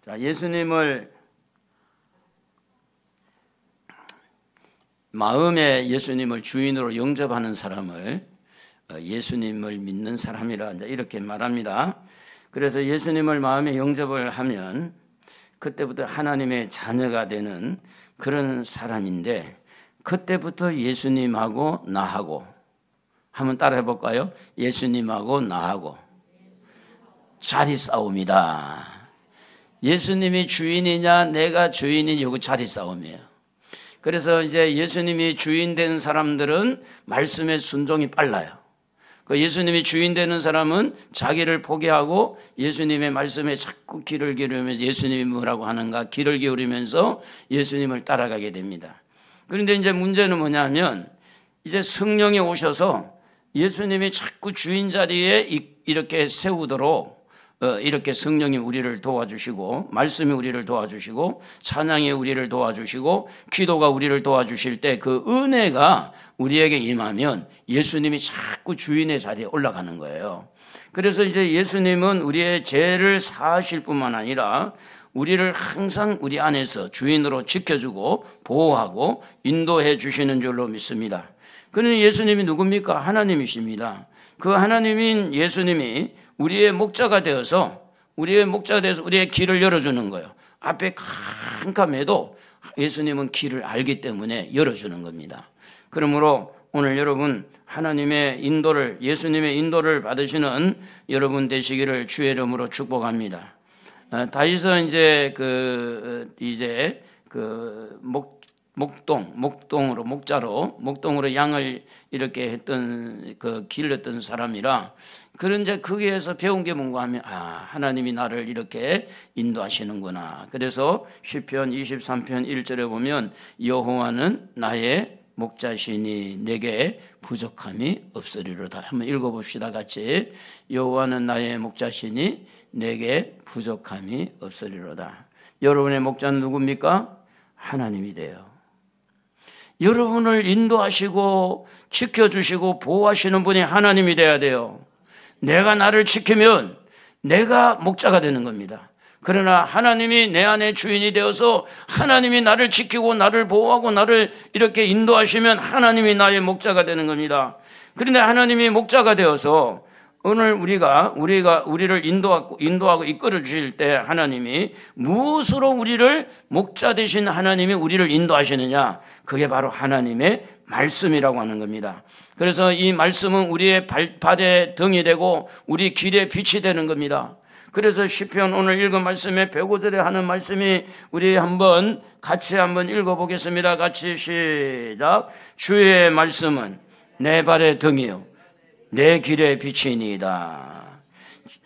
자, 예수님을 마음에 예수님을 주인으로 영접하는 사람을 예수님을 믿는 사람이라 이렇게 말합니다. 그래서 예수님을 마음에 영접을 하면 그때부터 하나님의 자녀가 되는 그런 사람인데, 그때부터 예수님하고 나하고 한번 따라해 볼까요? 예수님하고 나하고 자리 싸움이다. 예수님이 주인이냐 내가 주인이냐 이거 자리 싸움이에요. 그래서 이제 예수님이 주인 된 사람들은 말씀의 순종이 빨라요. 그 예수님이 주인 되는 사람은 자기를 포기하고 예수님의 말씀에 자꾸 귀를 기울이면서 예수님이 뭐라고 하는가 귀를 기울이면서 예수님을 따라가게 됩니다. 그런데 이제 문제는 뭐냐면 이제 성령이 오셔서 예수님이 자꾸 주인 자리에 이렇게 세우도록 이렇게 성령이 우리를 도와주시고 말씀이 우리를 도와주시고 찬양이 우리를 도와주시고 기도가 우리를 도와주실 때 그 은혜가 우리에게 임하면 예수님이 자꾸 주인의 자리에 올라가는 거예요. 그래서 이제 예수님은 우리의 죄를 사하실 뿐만 아니라 우리를 항상 우리 안에서 주인으로 지켜주고 보호하고 인도해 주시는 줄로 믿습니다. 그는 예수님이 누굽니까? 하나님이십니다. 그 하나님인 예수님이 우리의 목자가 되어서 우리의 길을 열어주는 거예요. 앞에 캄캄해도 예수님은 길을 알기 때문에 열어주는 겁니다. 그러므로 오늘 여러분 하나님의 인도를, 예수님의 인도를 받으시는 여러분 되시기를 주의 이름으로 축복합니다. 다윗은 목동으로 양을 이렇게 했던 길렀던 사람이라, 그런데 거기에서 배운 게 뭔가 하면 하나님이 나를 이렇게 인도하시는구나. 그래서 시편 23편 1절에 보면 여호와는 나의 목자시니 내게 부족함이 없으리로다. 한번 읽어봅시다 같이. 여호와는 나의 목자시니 내게 부족함이 없으리로다. 여러분의 목자는 누굽니까? 하나님이 돼요. 여러분을 인도하시고 지켜주시고 보호하시는 분이 하나님이 돼야 돼요. 내가 나를 지키면 내가 목자가 되는 겁니다. 그러나 하나님이 내 안에 주인이 되어서 하나님이 나를 지키고 나를 보호하고 나를 이렇게 인도하시면 하나님이 나의 목자가 되는 겁니다. 그런데 하나님이 목자가 되어서 오늘 우리를 인도하고 이끌어 주실 때 하나님이 무엇으로 우리를 목자 되신 하나님이 우리를 인도하시느냐? 그게 바로 하나님의 말씀이라고 하는 겁니다. 그래서 이 말씀은 우리의 발에 등이 되고 우리 길에 빛이 되는 겁니다. 그래서 시편 오늘 읽은 말씀에 105절에 하는 말씀이 우리 같이 한번 읽어보겠습니다. 같이 시작. 주의 말씀은 내 발의 등이요 내 길의 빛이니이다.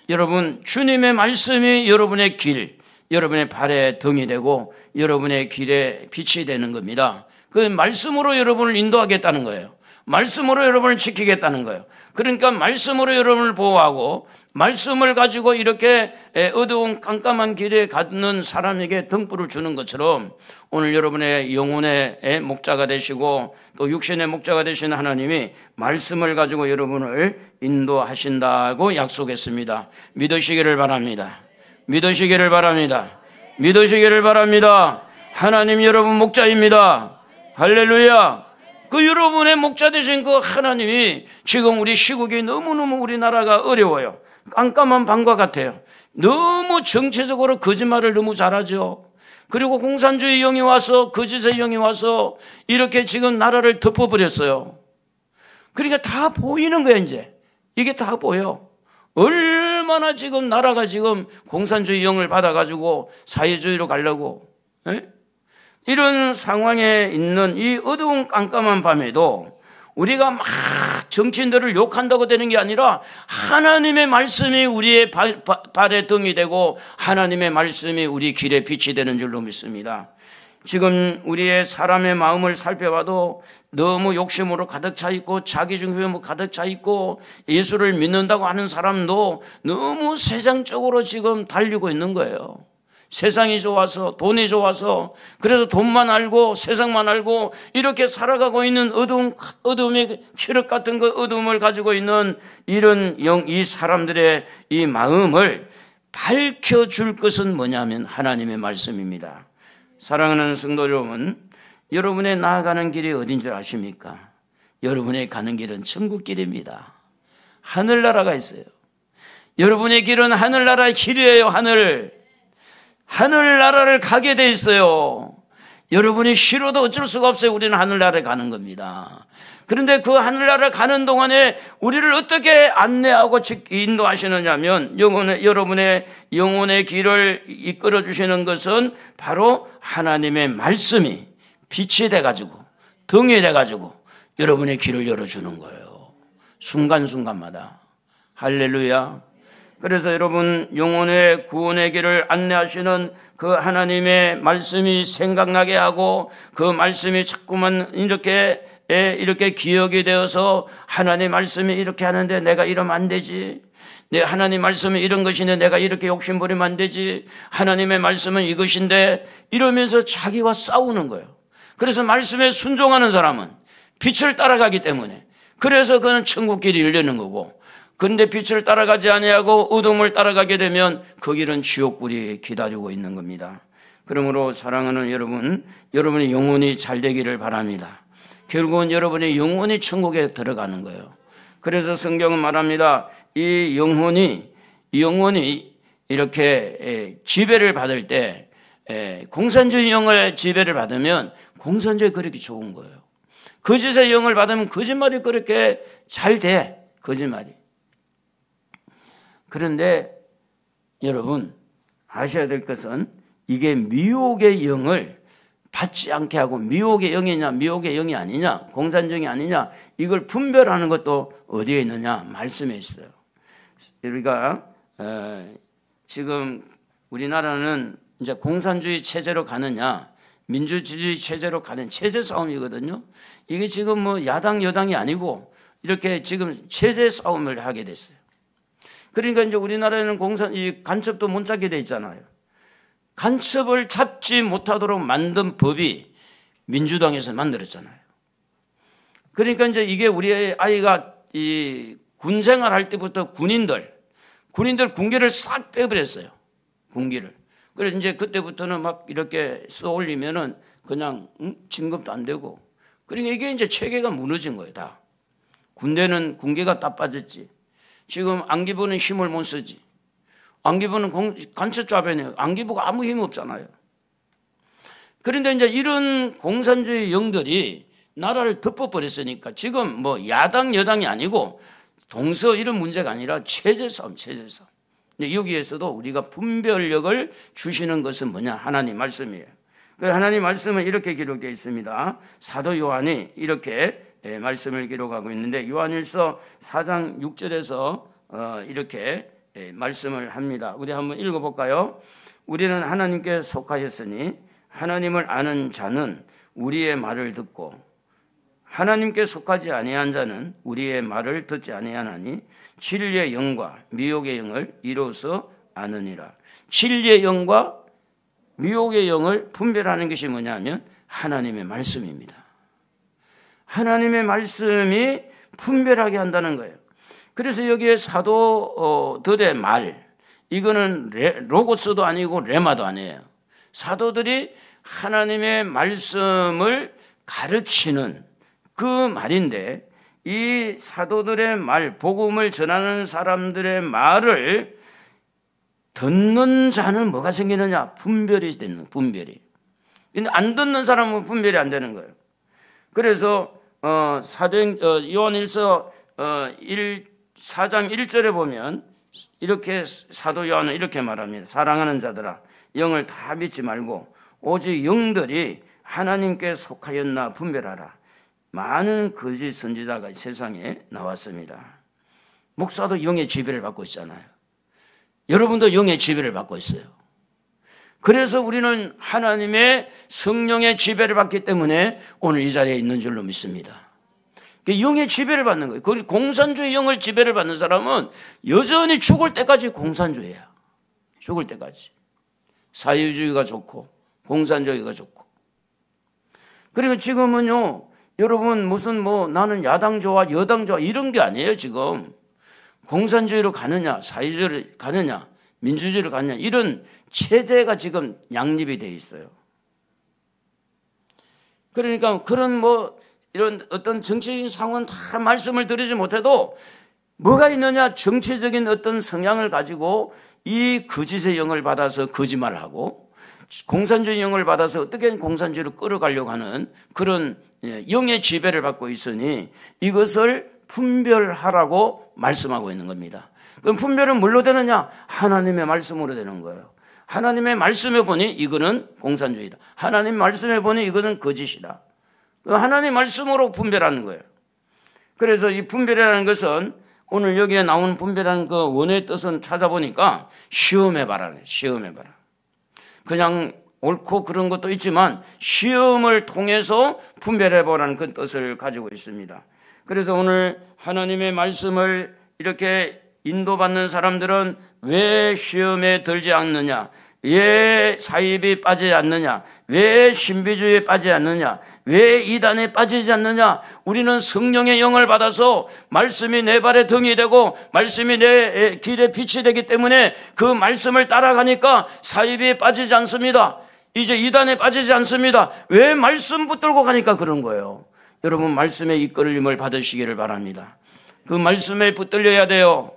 여러분, 주님의 말씀이 여러분의 길, 여러분의 발의 등이 되고 여러분의 길의 빛이 되는 겁니다. 그 말씀으로 여러분을 인도하겠다는 거예요. 말씀으로 여러분을 지키겠다는 거예요. 그러니까 말씀으로 여러분을 보호하고 말씀을 가지고 이렇게 어두운 깜깜한 길에 가는 사람에게 등불을 주는 것처럼 오늘 여러분의 영혼의 목자가 되시고 또 육신의 목자가 되시는 하나님이 말씀을 가지고 여러분을 인도하신다고 약속했습니다. 믿으시기를 바랍니다. 믿으시기를 바랍니다. 믿으시기를 바랍니다. 하나님 여러분 목자입니다. 할렐루야. 그 여러분의 목자 되신 그 하나님이 지금 우리 시국이 너무너무 우리나라가 어려워요. 깜깜한 밤과 같아요. 너무 정치적으로 거짓말을 너무 잘하죠. 그리고 공산주의 영이 와서 거짓의 영이 와서 이렇게 지금 나라를 덮어버렸어요. 그러니까 다 보이는 거예요. 이제 이게 다 보여. 얼마나 지금 나라가 지금 공산주의 영을 받아가지고 사회주의로 가려고 이런 상황에 있는 이 어두운 깜깜한 밤에도 우리가 막 정치인들을 욕한다고 되는 게 아니라 하나님의 말씀이 우리의 발의 등이 되고 하나님의 말씀이 우리 길의 빛이 되는 줄로 믿습니다. 지금 우리의 사람의 마음을 살펴봐도 너무 욕심으로 가득 차 있고 자기중심으로 가득 차 있고 예수를 믿는다고 하는 사람도 너무 세상적으로 지금 달리고 있는 거예요. 세상이 좋아서 돈이 좋아서 그래서 돈만 알고 세상만 알고 이렇게 살아가고 있는 어둠의 칠흑 같은 그 어둠을 가지고 있는 이 사람들의 이 마음을 밝혀줄 것은 뭐냐면 하나님의 말씀입니다. 사랑하는 성도 여러분, 여러분의 나아가는 길이 어딘 줄 아십니까? 여러분의 가는 길은 천국길입니다. 하늘나라가 있어요. 여러분의 길은 하늘나라의 길이에요. 하늘나라를 가게 돼 있어요. 여러분이 싫어도 어쩔 수가 없어요. 우리는 하늘나라에 가는 겁니다. 그런데 그 하늘나라를 가는 동안에 우리를 어떻게 안내하고 인도하시느냐면 여러분의 영혼의 길을 이끌어 주시는 것은 바로 하나님의 말씀이 빛이 돼가지고 등이 돼가지고 여러분의 길을 열어주는 거예요. 순간순간마다. 할렐루야. 그래서 여러분 영혼의 구원의 길을 안내하시는 그 하나님의 말씀이 생각나게 하고 그 말씀이 자꾸만 이렇게 기억이 되어서 하나님 말씀이 이렇게 하는데 내가 이러면 안 되지. 하나님 말씀은 이런 것인데 내가 이렇게 욕심부리면 안 되지. 하나님의 말씀은 이것인데 이러면서 자기와 싸우는 거예요. 그래서 말씀에 순종하는 사람은 빛을 따라가기 때문에 그래서 그는 천국길이 열리는 거고 그런데 빛을 따라가지 아니하고 어둠을 따라가게 되면 그 길은 지옥불이 기다리고 있는 겁니다. 그러므로 사랑하는 여러분, 여러분의 영혼이 잘 되기를 바랍니다. 결국은 여러분의 영혼이 천국에 들어가는 거예요. 그래서 성경은 말합니다. 이 영혼이 이렇게 지배를 받을 때 공산주의 영을 지배를 받으면 공산주의 그렇게 좋은 거예요. 거짓의 영을 받으면 거짓말이 그렇게 잘 돼. 거짓말이. 그런데 여러분 아셔야 될 것은 이게 미혹의 영을 받지 않게 하고 미혹의 영이냐 미혹의 영이 아니냐 공산정이 아니냐 이걸 분별하는 것도 어디에 있느냐 말씀에 있어요. 우리가 지금 우리나라는 이제 공산주의 체제로 가느냐 민주주의 체제로 가는 체제 싸움이거든요. 이게 지금 뭐 야당 여당이 아니고 이렇게 지금 체제 싸움을 하게 됐어요. 그러니까 이제 우리나라에는 이 간첩도 못 잡게 돼 있잖아요. 간첩을 잡지 못하도록 만든 법이 민주당에서 만들었잖아요. 그러니까 이제 이게 우리 아이가 이 군생활 할 때부터 군인들 군기를 싹 빼버렸어요. 군기를. 그래서 이제 그때부터는 막 이렇게 써 올리면은 그냥 진급도 안 되고. 그러니까 이게 이제 체계가 무너진 거예요, 다. 군대는 군기가 다 빠졌지. 지금 안기부는 힘을 못 쓰지. 안기부는 간첩자변이에요. 안기부가 아무 힘 없잖아요. 그런데 이제 이런 공산주의 영들이 나라를 덮어버렸으니까 지금 뭐 야당 여당이 아니고 동서 이런 문제가 아니라 체제 싸움. 여기에서도 우리가 분별력을 주시는 것은 뭐냐? 하나님 말씀이에요. 하나님 말씀은 이렇게 기록되어 있습니다. 사도 요한이 이렇게 말씀을 기록하고 있는데 요한일서 4장 6절에서 이렇게 말씀을 합니다. 우리 한번 읽어볼까요? 우리는 하나님께 속하였으니 하나님을 아는 자는 우리의 말을 듣고 하나님께 속하지 아니한 자는 우리의 말을 듣지 아니하나니 진리의 영과 미혹의 영을 이로써 아느니라. 진리의 영과 미혹의 영을 분별하는 것이 뭐냐면 하나님의 말씀입니다. 하나님의 말씀이 분별하게 한다는 거예요. 그래서 여기에 사도들의 말, 이거는 로고스도 아니고 레마도 아니에요. 사도들이 하나님의 말씀을 가르치는 그 말인데 이 사도들의 말, 복음을 전하는 사람들의 말을 듣는 자는 뭐가 생기느냐? 분별이 되는 거예요. 분별이. 근데 안 듣는 사람은 분별이 안 되는 거예요. 그래서 요한일서 4장 1절에 보면 이렇게 사도 요한은 이렇게 말합니다. 사랑하는 자들아 영을 다 믿지 말고 오직 영들이 하나님께 속하였나 분별하라. 많은 거짓 선지자가 세상에 나왔습니다. 목사도 영의 지배를 받고 있잖아요. 여러분도 영의 지배를 받고 있어요. 그래서 우리는 하나님의 성령의 지배를 받기 때문에 오늘 이 자리에 있는 줄로 믿습니다. 영의 지배를 받는 거예요. 거기 공산주의 영을 지배를 받는 사람은 여전히 죽을 때까지 공산주의야. 죽을 때까지. 사회주의가 좋고 공산주의가 좋고. 그리고 지금은요, 여러분 무슨 뭐 나는 야당 좋아 여당 좋아 이런 게 아니에요. 지금 공산주의로 가느냐 사회주의로 가느냐 민주주의를 갖냐, 이런 체제가 지금 양립이 되어 있어요. 그러니까 그런 이런 어떤 정치적인 상황은 다 말씀을 드리지 못해도 뭐가 있느냐, 정치적인 어떤 성향을 가지고 이 거짓의 영을 받아서 거짓말을 하고 공산주의 영을 받아서 어떻게 공산주의로 끌어가려고 하는 그런 영의 지배를 받고 있으니 이것을 분별하라고 말씀하고 있는 겁니다. 그럼 분별은 뭘로 되느냐? 하나님의 말씀으로 되는 거예요. 하나님의 말씀에 보니 이거는 공산주의다. 하나님 말씀에 보니 이거는 거짓이다. 하나님 말씀으로 분별하는 거예요. 그래서 이 분별이라는 것은 오늘 여기에 나온 분별하는 그 원어의 뜻은 찾아보니까 시험해봐라. 시험해봐라. 그냥 옳고 그런 것도 있지만 시험을 통해서 분별해보라는 그 뜻을 가지고 있습니다. 그래서 오늘 하나님의 말씀을 이렇게 인도받는 사람들은 왜 시험에 들지 않느냐, 왜 사입이 빠지지 않느냐, 왜 신비주의에 빠지지 않느냐, 왜 이단에 빠지지 않느냐. 우리는 성령의 영을 받아서 말씀이 내 발의 등이 되고 말씀이 내 길에 빛이 되기 때문에 그 말씀을 따라가니까 사입이 빠지지 않습니다. 이제 이단에 빠지지 않습니다. 왜 말씀 붙들고 가니까 그런 거예요. 여러분, 말씀의 이끌림을 받으시기를 바랍니다. 그 말씀에 붙들려야 돼요.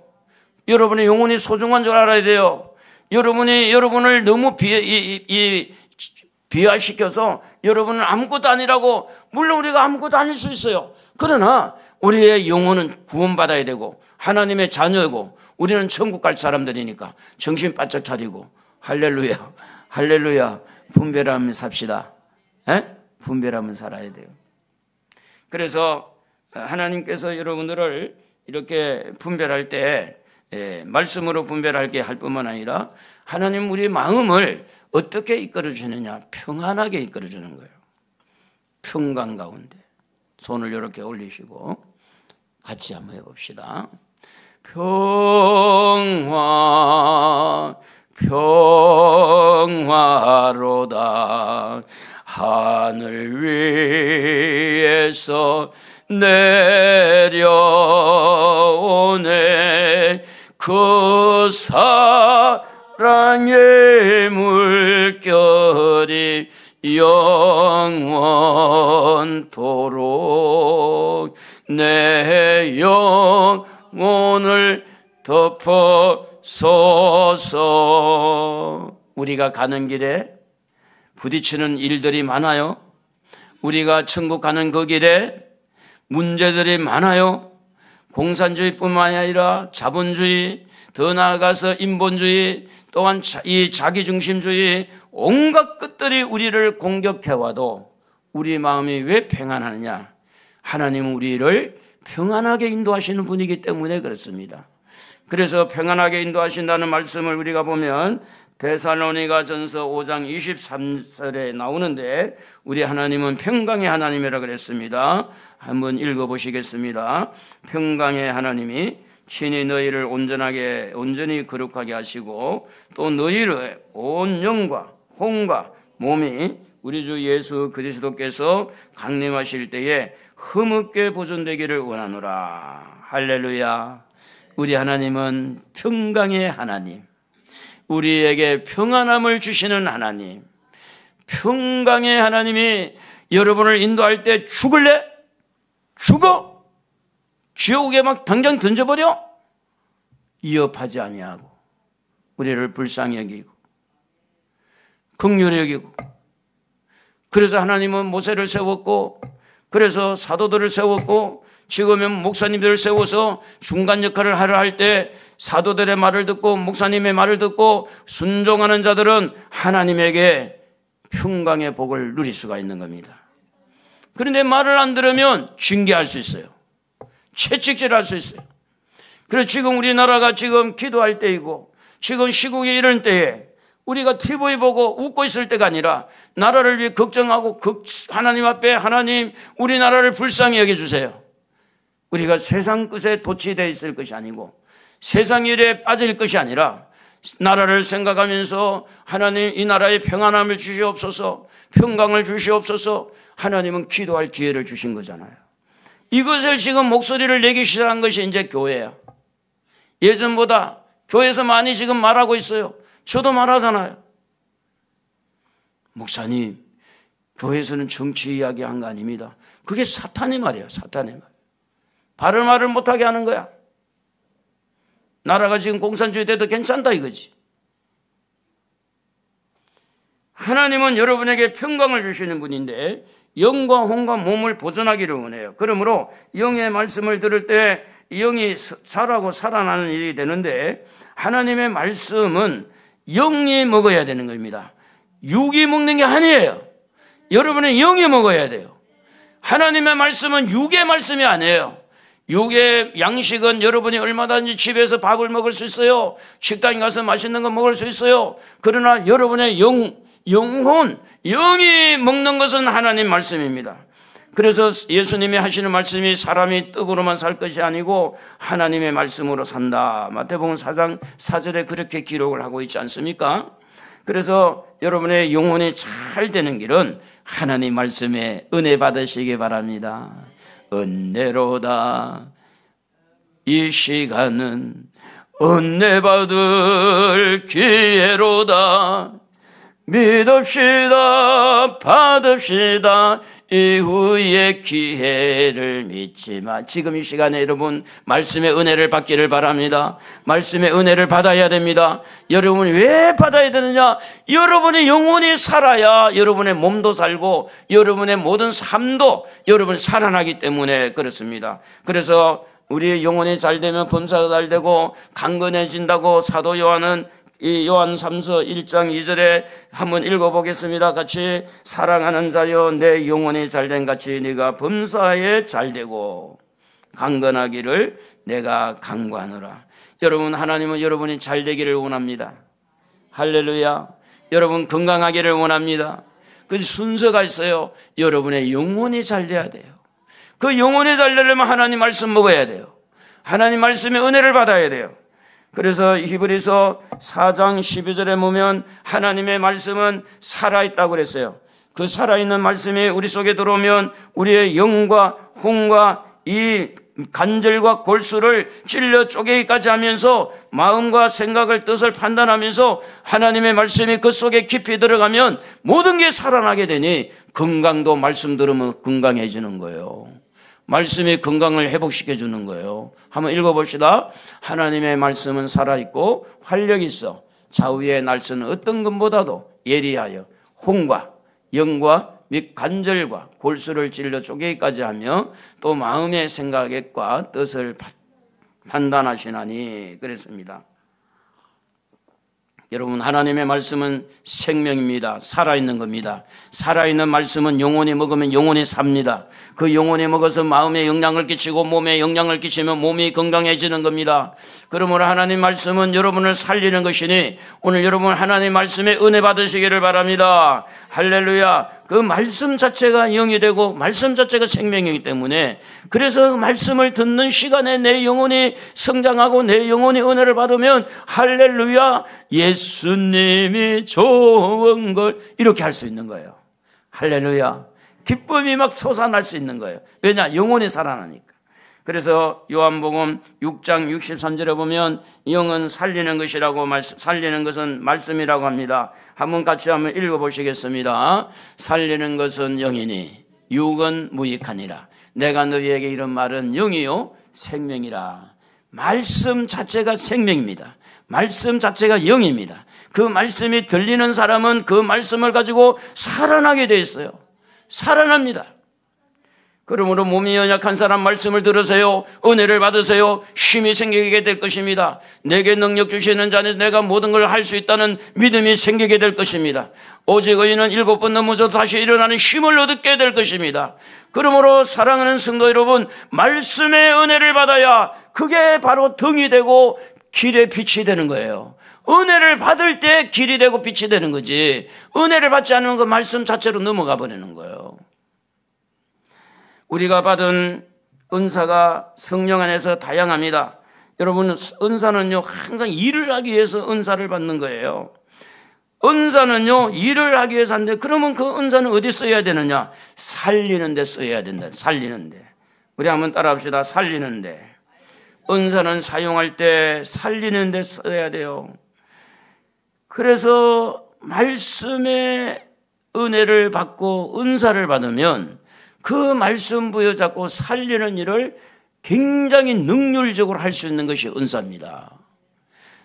여러분의 영혼이 소중한 줄 알아야 돼요. 여러분이 여러분을 너무 비하시켜서 여러분은 아무것도 아니라고, 물론 우리가 아무것도 아닐 수 있어요. 그러나 우리의 영혼은 구원받아야 되고 하나님의 자녀고 우리는 천국 갈 사람들이니까 정신 바짝 차리고 할렐루야, 할렐루야, 분별하면 삽시다. 분별하면 살아야 돼요. 그래서 하나님께서 여러분들을 이렇게 분별할 때 말씀으로 분별하게 할 뿐만 아니라 하나님 우리 마음을 어떻게 이끌어 주느냐, 평안하게 이끌어 주는 거예요. 평강 가운데 손을 이렇게 올리시고 같이 한번 해봅시다. 평화 평화로다. 하늘 위에서 내려오네. 그 사랑의 물결이 영원토록 내 영혼을 덮어서서. 우리가 가는 길에 부딪히는 일들이 많아요. 우리가 천국 가는 그 길에 문제들이 많아요. 공산주의뿐만 아니라 자본주의, 더 나아가서 인본주의, 또한 이 자기중심주의, 온갖 것들이 우리를 공격해와도 우리 마음이 왜 평안하느냐? 하나님은 우리를 평안하게 인도하시는 분이기 때문에 그렇습니다. 그래서 평안하게 인도하신다는 말씀을 우리가 보면 데살로니가전서 5장 23절에 나오는데, 우리 하나님은 평강의 하나님이라 그랬습니다. 한번 읽어보시겠습니다. 평강의 하나님이 친히 너희를 온전히 거룩하게 하시고 또 너희를 온 영과 혼과 몸이 우리 주 예수 그리스도께서 강림하실 때에 흠없게 보존되기를 원하노라. 할렐루야. 우리 하나님은 평강의 하나님, 우리에게 평안함을 주시는 하나님, 평강의 하나님이 여러분을 인도할 때 죽을래? 죽어? 지옥에 막 당장 던져버려? 위협하지 아니하고 우리를 불쌍히 여기고 긍휼히 여기고. 그래서 하나님은 모세를 세웠고, 그래서 사도들을 세웠고, 지금은 목사님들을 세워서 중간 역할을 하려 할 때 사도들의 말을 듣고 목사님의 말을 듣고 순종하는 자들은 하나님에게 평강의 복을 누릴 수가 있는 겁니다. 그런데 말을 안 들으면 징계할 수 있어요. 채찍질할 수 있어요. 그래서 지금 우리나라가 지금 기도할 때이고 지금 시국이 이런 때에 우리가 TV 보고 웃고 있을 때가 아니라 나라를 위해 걱정하고 하나님 앞에, 하나님 우리나라를 불쌍히 여겨주세요. 우리가 세상 끝에 도취되어 있을 것이 아니고 세상 일에 빠질 것이 아니라 나라를 생각하면서 하나님 이 나라에 평안함을 주시옵소서, 평강을 주시옵소서. 하나님은 기도할 기회를 주신 거잖아요. 이것을 지금 목소리를 내기 시작한 것이 이제 교회야. 예전보다 교회에서 많이 지금 말하고 있어요. 저도 말하잖아요. 목사님, 교회에서는 정치 이야기한 거 아닙니다. 그게 사탄의 말이에요. 사탄의 말. 바른 말을 못하게 하는 거야. 나라가 지금 공산주의 돼도 괜찮다 이거지. 하나님은 여러분에게 평강을 주시는 분인데 영과 혼과 몸을 보존하기를 원해요. 그러므로 영의 말씀을 들을 때 영이 자라고 살아나는 일이 되는데 하나님의 말씀은 영이 먹어야 되는 겁니다. 육이 먹는 게 아니에요. 여러분의 영이 먹어야 돼요. 하나님의 말씀은 육의 말씀이 아니에요. 육의 양식은 여러분이 얼마든지 집에서 밥을 먹을 수 있어요. 식당에 가서 맛있는 거 먹을 수 있어요. 그러나 여러분의 영혼, 영이 먹는 것은 하나님 말씀입니다. 그래서 예수님이 하시는 말씀이 사람이 떡으로만 살 것이 아니고 하나님의 말씀으로 산다. 마태복음 4장 4절에 그렇게 기록을 하고 있지 않습니까? 그래서 여러분의 영혼이 잘 되는 길은 하나님 말씀에 은혜 받으시기 바랍니다. 은혜로다. 이 시간은 은혜 받을 기회로다. 믿읍시다. 받읍시다. 이후의 기회를 믿지만 지금 이 시간에 여러분 말씀의 은혜를 받기를 바랍니다. 말씀의 은혜를 받아야 됩니다. 여러분이 왜 받아야 되느냐? 여러분의 영혼이 살아야 여러분의 몸도 살고 여러분의 모든 삶도 여러분이 살아나기 때문에 그렇습니다. 그래서 우리의 영혼이 잘 되면 범사가 잘 되고 강건해진다고 사도 요한은 이 요한 3서 1장 2절에 한번 읽어보겠습니다. 같이 사랑하는 자여 내 영혼이 잘된 같이 네가 범사에 잘되고 강건하기를 내가 간구하노라. 여러분 하나님은 여러분이 잘되기를 원합니다. 할렐루야. 여러분 건강하기를 원합니다. 그 순서가 있어요. 여러분의 영혼이 잘돼야 돼요. 그 영혼이 잘되려면 하나님 말씀 먹어야 돼요. 하나님 말씀의 은혜를 받아야 돼요. 그래서 히브리서 4장 12절에 보면 하나님의 말씀은 살아있다고 그랬어요. 그 살아있는 말씀이 우리 속에 들어오면 우리의 영과 혼과 이 관절과 골수를 찔러 쪼개기까지 하면서 마음과 생각을 뜻을 판단하면서 하나님의 말씀이 그 속에 깊이 들어가면 모든 게 살아나게 되니 건강도 말씀 들으면 건강해지는 거예요. 말씀이 건강을 회복시켜 주는 거예요. 한번 읽어봅시다. 하나님의 말씀은 살아있고 활력이 있어 좌우의 날서는 어떤 것보다도 예리하여 혼과 영과 및 관절과 골수를 찔러 쪼개기까지 하며 또 마음의 생각과 뜻을 판단하시나니 그랬습니다. 여러분 하나님의 말씀은 생명입니다. 살아있는 겁니다. 살아있는 말씀은 영혼이 먹으면 영혼이 삽니다. 그 영혼이 먹어서 마음에 영향을 끼치고 몸에 영향을 끼치면 몸이 건강해지는 겁니다. 그러므로 하나님 말씀은 여러분을 살리는 것이니 오늘 여러분 하나님 말씀에 은혜 받으시기를 바랍니다. 할렐루야. 그 말씀 자체가 영이 되고 말씀 자체가 생명이기 때문에 그래서 말씀을 듣는 시간에 내 영혼이 성장하고 내 영혼이 은혜를 받으면 할렐루야 예수님이 좋은 걸 이렇게 할 수 있는 거예요. 할렐루야. 기쁨이 막 솟아날 수 있는 거예요. 왜냐? 영혼이 살아나니까. 그래서 요한복음 6장 63절에 보면 영은 살리는 것이라고 살리는 것은 말씀이라고 합니다. 한번 같이 한번 읽어보시겠습니다. 살리는 것은 영이니 육은 무익하니라. 내가 너희에게 이런 말은 영이요 생명이라. 말씀 자체가 생명입니다. 말씀 자체가 영입니다. 그 말씀이 들리는 사람은 그 말씀을 가지고 살아나게 돼 있어요. 살아납니다. 그러므로 몸이 연약한 사람 말씀을 들으세요. 은혜를 받으세요. 힘이 생기게 될 것입니다. 내게 능력 주시는 자는 내가 모든 걸 할 수 있다는 믿음이 생기게 될 것입니다. 오직 의인은 7번 넘어져도 다시 일어나는 힘을 얻게 될 것입니다. 그러므로 사랑하는 성도 여러분, 말씀의 은혜를 받아야 그게 바로 등이 되고 길의 빛이 되는 거예요. 은혜를 받을 때 길이 되고 빛이 되는 거지 은혜를 받지 않으면 그 말씀 자체로 넘어가 버리는 거예요. 우리가 받은 은사가 성령 안에서 다양합니다. 여러분 은사는요 항상 일을 하기 위해서 은사를 받는 거예요. 은사는요 일을 하기 위해서 하는데 그러면 그 은사는 어디 써야 되느냐? 살리는 데 써야 된다. 살리는 데. 우리 한번 따라 합시다. 살리는 데. 은사는 사용할 때 살리는 데 써야 돼요. 그래서 말씀의 은혜를 받고 은사를 받으면 그 말씀 부여잡고 살리는 일을 굉장히 능률적으로 할 수 있는 것이 은사입니다.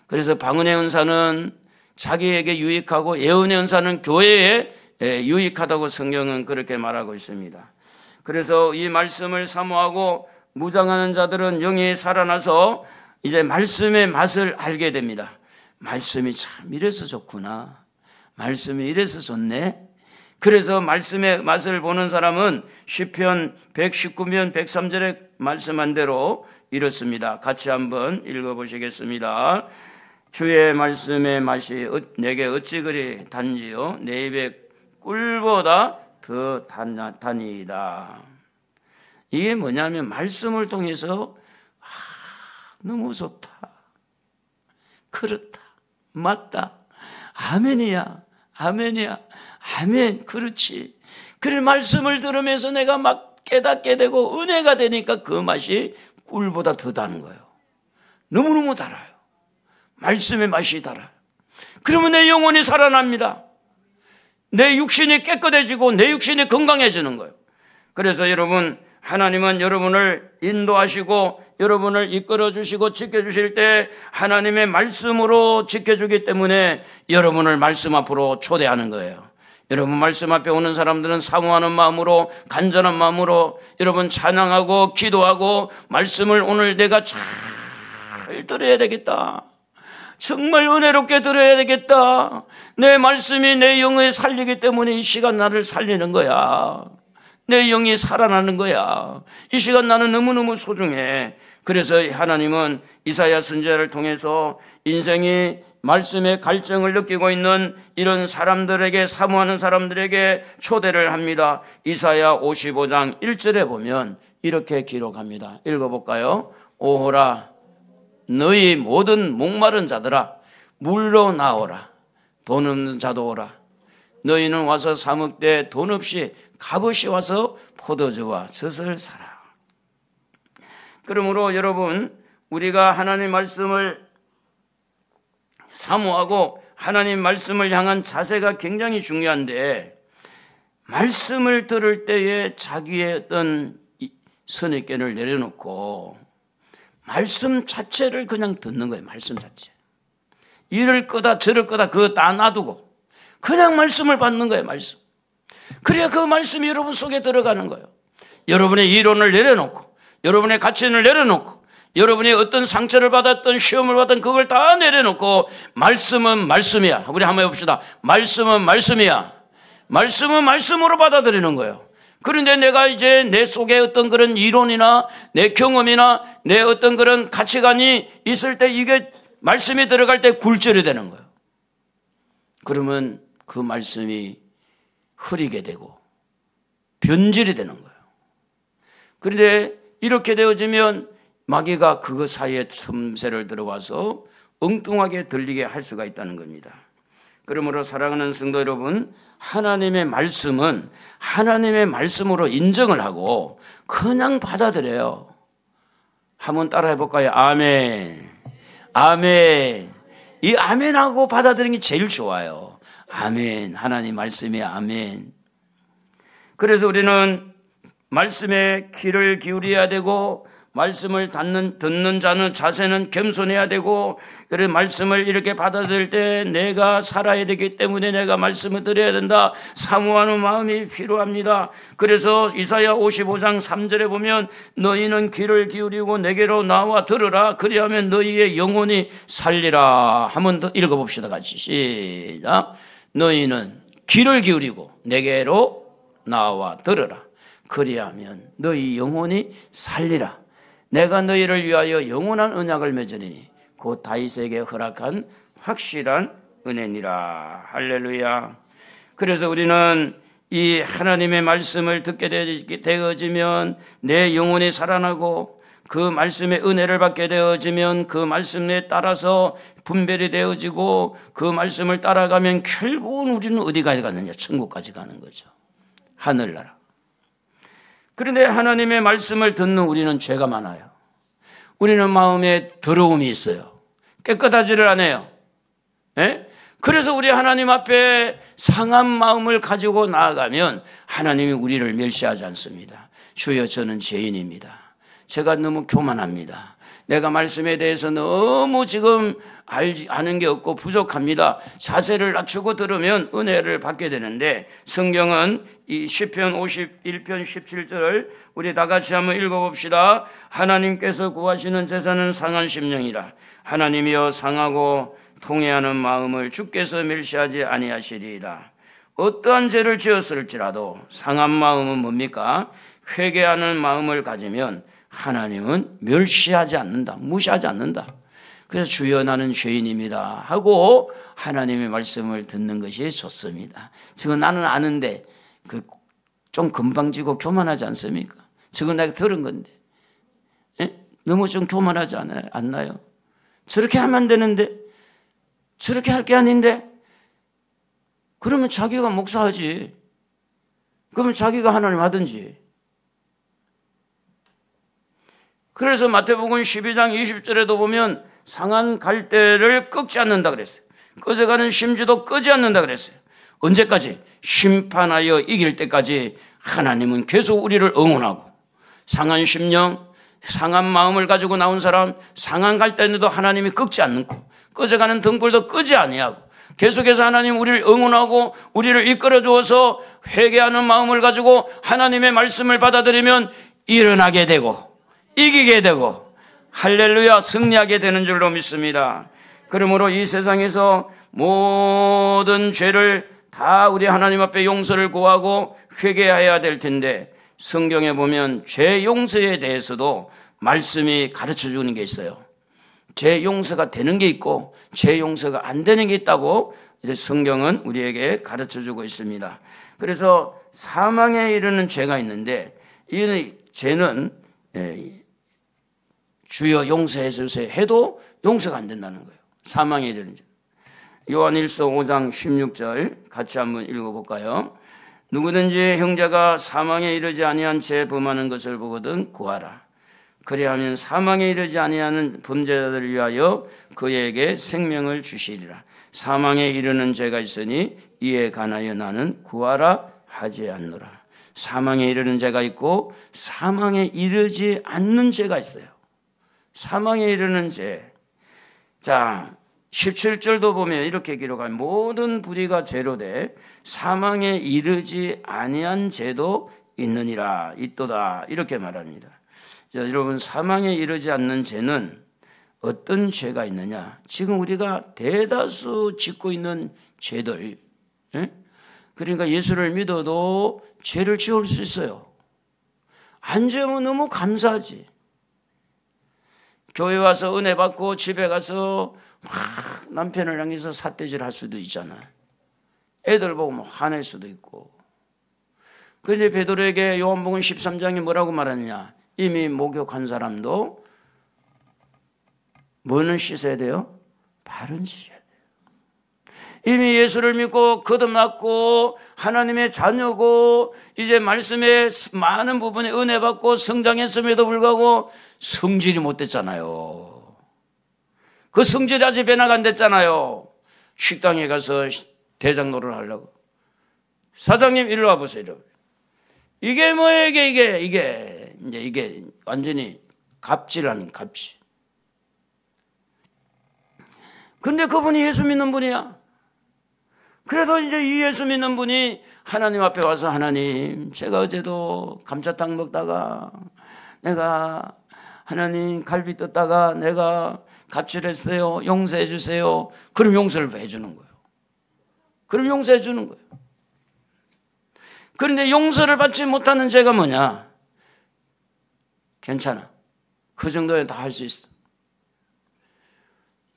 그래서 방언의 은사는 자기에게 유익하고 예언의 은사는 교회에 유익하다고 성경은 그렇게 말하고 있습니다. 그래서 이 말씀을 사모하고 무장하는 자들은 영이 살아나서 이제 말씀의 맛을 알게 됩니다. 말씀이 참 이래서 좋구나. 말씀이 이래서 좋네. 그래서 말씀의 맛을 보는 사람은 시편 119편 103절에 말씀한 대로 이렇습니다. 같이 한번 읽어보시겠습니다. 주의 말씀의 맛이 내게 어찌 그리 단지요 내 입에 꿀보다 더 단이다. 이게 뭐냐면 말씀을 통해서 너무 좋다, 그렇다, 맞다, 아멘이야, 아멘이야, 아멘, 그렇지. 그 말씀을 들으면서 내가 막 깨닫게 되고 은혜가 되니까 그 맛이 꿀보다 더 다는 거예요. 너무너무 달아요. 말씀의 맛이 달아요. 그러면 내 영혼이 살아납니다. 내 육신이 깨끗해지고 내 육신이 건강해지는 거예요. 그래서 여러분, 하나님은 여러분을 인도하시고 여러분을 이끌어주시고 지켜주실 때 하나님의 말씀으로 지켜주기 때문에 여러분을 말씀 앞으로 초대하는 거예요. 여러분 말씀 앞에 오는 사람들은 사모하는 마음으로, 간절한 마음으로 여러분 찬양하고 기도하고 말씀을 오늘 내가 잘 들어야 되겠다, 정말 은혜롭게 들어야 되겠다, 내 말씀이 내 영을 살리기 때문에 이 시간 나를 살리는 거야, 내 영이 살아나는 거야, 이 시간 나는 너무너무 소중해. 그래서 하나님은 이사야 선지자를 통해서 인생이 말씀의 갈증을 느끼고 있는 이런 사람들에게, 사모하는 사람들에게 초대를 합니다. 이사야 55장 1절에 보면 이렇게 기록합니다. 읽어볼까요? 오호라 너희 모든 목마른 자들아 물로 나오라, 돈 없는 자도 오라. 너희는 와서 사 먹되 돈 없이 값없이 와서 포도주와 젖을 사라. 그러므로 여러분, 우리가 하나님 말씀을 사모하고 하나님 말씀을 향한 자세가 굉장히 중요한데, 말씀을 들을 때에 자기의 어떤 선입견을 내려놓고 말씀 자체를 그냥 듣는 거예요. 말씀 자체. 이럴 거다 저럴 거다 그거 다 놔두고 그냥 말씀을 받는 거예요. 말씀. 그래야 그 말씀이 여러분 속에 들어가는 거예요. 여러분의 이론을 내려놓고, 여러분의 가치를 내려놓고, 여러분이 어떤 상처를 받았던 시험을 받았던 그걸 다 내려놓고 말씀은 말씀이야. 우리 한번 해봅시다. 말씀은 말씀이야. 말씀은 말씀으로 받아들이는 거예요. 그런데 내가 이제 내 속에 어떤 그런 이론이나 내 경험이나 내 어떤 그런 가치관이 있을 때 이게 말씀이 들어갈 때 굴절이 되는 거예요. 그러면 그 말씀이 흐리게 되고 변질이 되는 거예요. 그런데 이렇게 되어지면 마귀가 그거 사이에 틈새를 들어와서 엉뚱하게 들리게 할 수가 있다는 겁니다. 그러므로 사랑하는 성도 여러분, 하나님의 말씀은 하나님의 말씀으로 인정을 하고 그냥 받아들여요. 한번 따라해 볼까요? 아멘. 아멘. 이 아멘하고 받아들이는 게 제일 좋아요. 아멘. 하나님 말씀이 아멘. 그래서 우리는 말씀에 귀를 기울여야 되고, 말씀을 듣는 자는 자세는 겸손해야 되고, 그래 말씀을 이렇게 받아들일 때 내가 살아야 되기 때문에 내가 말씀을 드려야 된다. 사모하는 마음이 필요합니다. 그래서 이사야 55장 3절에 보면 너희는 귀를 기울이고 내게로 나와 들으라. 그리하면 너희의 영혼이 살리라. 한번 더 읽어봅시다. 같이 시작. 너희는 귀를 기울이고 내게로 나와 들으라. 그리하면 너희 영혼이 살리라. 내가 너희를 위하여 영원한 언약을 맺으리니 곧 다윗에게 허락한 확실한 은혜니라. 할렐루야. 그래서 우리는 이 하나님의 말씀을 듣게 되어지면 내 영혼이 살아나고, 그 말씀의 은혜를 받게 되어지면 그 말씀에 따라서 분별이 되어지고, 그 말씀을 따라가면 결국은 우리는 어디까지 가느냐? 천국까지 가는 거죠. 하늘나라. 그런데 하나님의 말씀을 듣는 우리는 죄가 많아요. 우리는 마음에 더러움이 있어요. 깨끗하지를 않아요. 예? 그래서 우리 하나님 앞에 상한 마음을 가지고 나아가면 하나님이 우리를 멸시하지 않습니다. 주여, 저는 죄인입니다. 제가 너무 교만합니다. 내가 말씀에 대해서 너무 지금 아는 게 없고 부족합니다. 자세를 낮추고 들으면 은혜를 받게 되는데, 성경은 이 시편 51편 17절을 우리 다 같이 한번 읽어봅시다. 하나님께서 구하시는 제사는 상한 심령이라. 하나님이여, 상하고 통회하는 마음을 주께서 멸시하지 아니하시리이다. 어떠한 죄를 지었을지라도 상한 마음은 뭡니까? 회개하는 마음을 가지면 하나님은 멸시하지 않는다, 무시하지 않는다. 그래서 주여, 나는 죄인입니다 하고 하나님의 말씀을 듣는 것이 좋습니다. 지금 나는 아는데 좀 금방지고 교만하지 않습니까? 지금 내가 들은 건데, 예? 너무 좀 교만하지 않나요? 저렇게 하면 안 되는데, 저렇게 할 게 아닌데, 그러면 자기가 목사하지. 그러면 자기가 하나님 하든지. 그래서 마태복음 12장 20절에도 보면 상한 갈대를 꺾지 않는다 그랬어요. 꺼져가는 심지도 끄지 않는다 그랬어요. 언제까지? 심판하여 이길 때까지 하나님은 계속 우리를 응원하고, 상한 심령, 상한 마음을 가지고 나온 사람, 상한 갈대도 하나님이 꺾지 않고, 꺼져가는 등불도 끄지 아니하고, 계속해서 하나님 우리를 응원하고 우리를 이끌어 주어서 회개하는 마음을 가지고 하나님의 말씀을 받아들이면 일어나게 되고 이기게 되고 할렐루야, 승리하게 되는 줄로 믿습니다. 그러므로 이 세상에서 모든 죄를 다 우리 하나님 앞에 용서를 구하고 회개해야 될 텐데, 성경에 보면 죄 용서에 대해서도 말씀이 가르쳐 주는 게 있어요. 죄 용서가 되는 게 있고 죄 용서가 안 되는 게 있다고 이제 성경은 우리에게 가르쳐 주고 있습니다. 그래서 사망에 이르는 죄가 있는데, 이 죄는 주여 용서해 주세요 해도 용서가 안 된다는 거예요. 사망에 이르는 죄. 요한일서 5장 16절 같이 한번 읽어볼까요? 누구든지 형제가 사망에 이르지 아니한 죄 범하는 것을 보거든 구하라. 그리하면 사망에 이르지 아니하는 범죄자들을 위하여 그에게 생명을 주시리라. 사망에 이르는 죄가 있으니 이에 관하여 나는 구하라 하지 않노라. 사망에 이르는 죄가 있고 사망에 이르지 않는 죄가 있어요. 사망에 이르는 죄. 자, 17절도 보면 이렇게 기록한 모든 불의가 죄로 돼 사망에 이르지 아니한 죄도 있느니라, 있도다, 이렇게 말합니다. 자, 여러분, 사망에 이르지 않는 죄는 어떤 죄가 있느냐? 지금 우리가 대다수 짓고 있는 죄들, 그러니까 예수를 믿어도 죄를 지을 수 있어요. 안 지으면 너무 감사하지. 교회 와서 은혜 받고 집에 가서 막 남편을 향해서 삿대질 할 수도 있잖아. 애들 보고 막 화낼 수도 있고. 그런데 베드로에게 요한복음 13장에 뭐라고 말하느냐? 이미 목욕한 사람도 뭐는 씻어야 돼요? 발은 씻어야 돼요. 이미 예수를 믿고 거듭났고 하나님의 자녀고 이제 말씀에 많은 부분에 은혜 받고 성장했음에도 불구하고 성질이 못 됐잖아요. 그 성질이 아직 변화가 안 됐잖아요. 식당에 가서 대장 노릇을 하려고. 사장님 일로 와보세요. 이게 뭐예요? 이게 완전히 갑질하는 갑질. 근데 그분이 예수 믿는 분이야. 그래도 이제 이 예수 믿는 분이 하나님 앞에 와서, 하나님, 제가 어제도 감자탕 먹다가 내가 하나님 갈비 뜯다가 내가 갑질했어요. 용서해 주세요. 그럼 용서를 해주는 거예요. 그럼 용서해 주는 거예요. 그런데 용서를 받지 못하는 죄가 뭐냐? 괜찮아. 그 정도에 다 할 수 있어.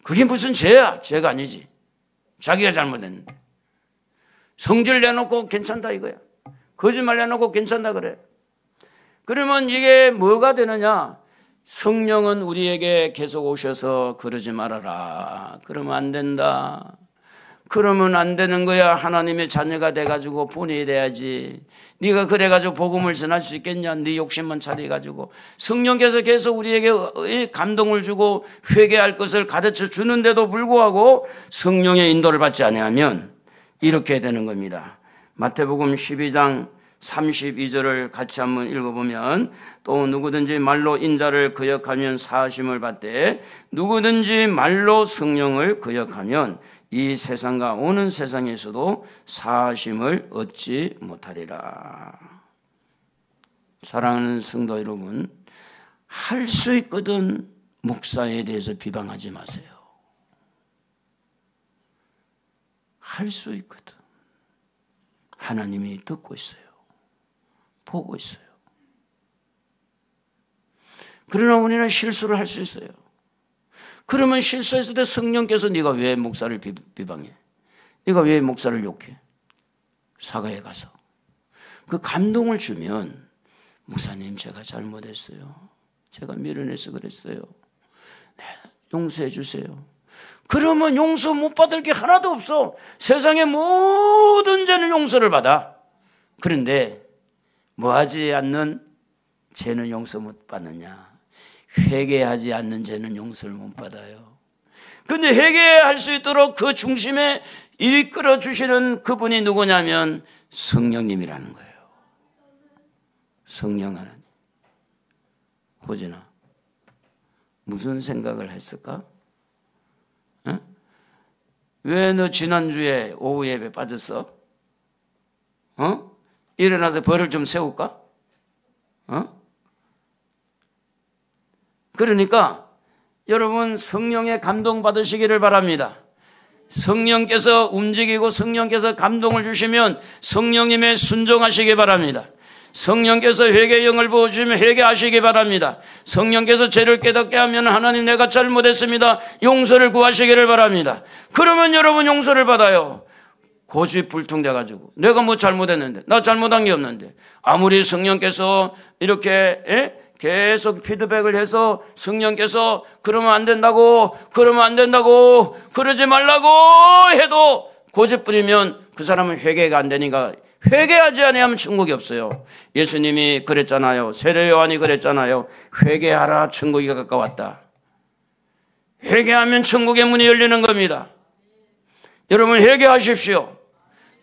그게 무슨 죄야? 죄가 아니지. 자기가 잘못했는데. 성질 내놓고 괜찮다 이거야. 거짓말 내놓고 괜찮다 그래. 그러면 이게 뭐가 되느냐? 성령은 우리에게 계속 오셔서 그러지 말아라. 그러면 안 된다. 그러면 안 되는 거야. 하나님의 자녀가 돼가지고 본이 돼야지. 네가 그래가지고 복음을 전할 수 있겠냐? 네 욕심만 차려가지고. 성령께서 계속 우리에게 감동을 주고 회개할 것을 가르쳐 주는데도 불구하고 성령의 인도를 받지 아니하면 이렇게 되는 겁니다. 마태복음 12장 32절을 같이 한번 읽어보면, 또 누구든지 말로 인자를 거역하면 사하심을 받되 누구든지 말로 성령을 거역하면 이 세상과 오는 세상에서도 사하심을 얻지 못하리라. 사랑하는 성도 여러분, 할 수 있거든 목사에 대해서 비방하지 마세요. 할 수 있거든. 하나님이 듣고 있어요. 보고 있어요. 그러나 우리는 실수를 할 수 있어요. 그러면 실수했을 때 성령께서 네가 왜 목사를 비방해? 네가 왜 목사를 욕해? 사과해 가서. 그 감동을 주면, 목사님 제가 잘못했어요. 제가 미련해서 그랬어요. 네, 용서해 주세요. 그러면 용서 못 받을 게 하나도 없어. 세상의 모든 죄는 용서를 받아. 그런데 뭐하지 않는 죄는 용서 못 받느냐? 회개하지 않는 죄는 용서를 못 받아요. 그런데 회개할 수 있도록 그 중심에 이끌어 주시는 그분이 누구냐면 성령님이라는 거예요. 성령 하나님. 호진아, 무슨 생각을 했을까? 응? 왜 너 지난주에 오후 예배 빠졌어? 일어나서 벌을 좀 세울까? 그러니까 여러분 성령의 감동 받으시기를 바랍니다. 성령께서 움직이고 성령께서 감동을 주시면 성령님의 순종하시기 바랍니다. 성령께서 회개의 영을 부어주시면 회개하시기 바랍니다. 성령께서 죄를 깨닫게 하면 하나님 내가 잘못했습니다. 용서를 구하시기를 바랍니다. 그러면 여러분 용서를 받아요. 고집불통돼가지고 내가 뭐 잘못했는데, 나 잘못한 게 없는데, 아무리 성령께서 이렇게 계속 피드백을 해서 성령께서 그러면 안 된다고, 그러면 안 된다고, 그러지 말라고 해도 고집 부리면 그 사람은 회개가 안 되니까, 회개하지 않으면 천국이 없어요. 예수님이 그랬잖아요. 세례 요한이 그랬잖아요. 회개하라, 천국이 가까웠다. 회개하면 천국의 문이 열리는 겁니다. 여러분 회개하십시오.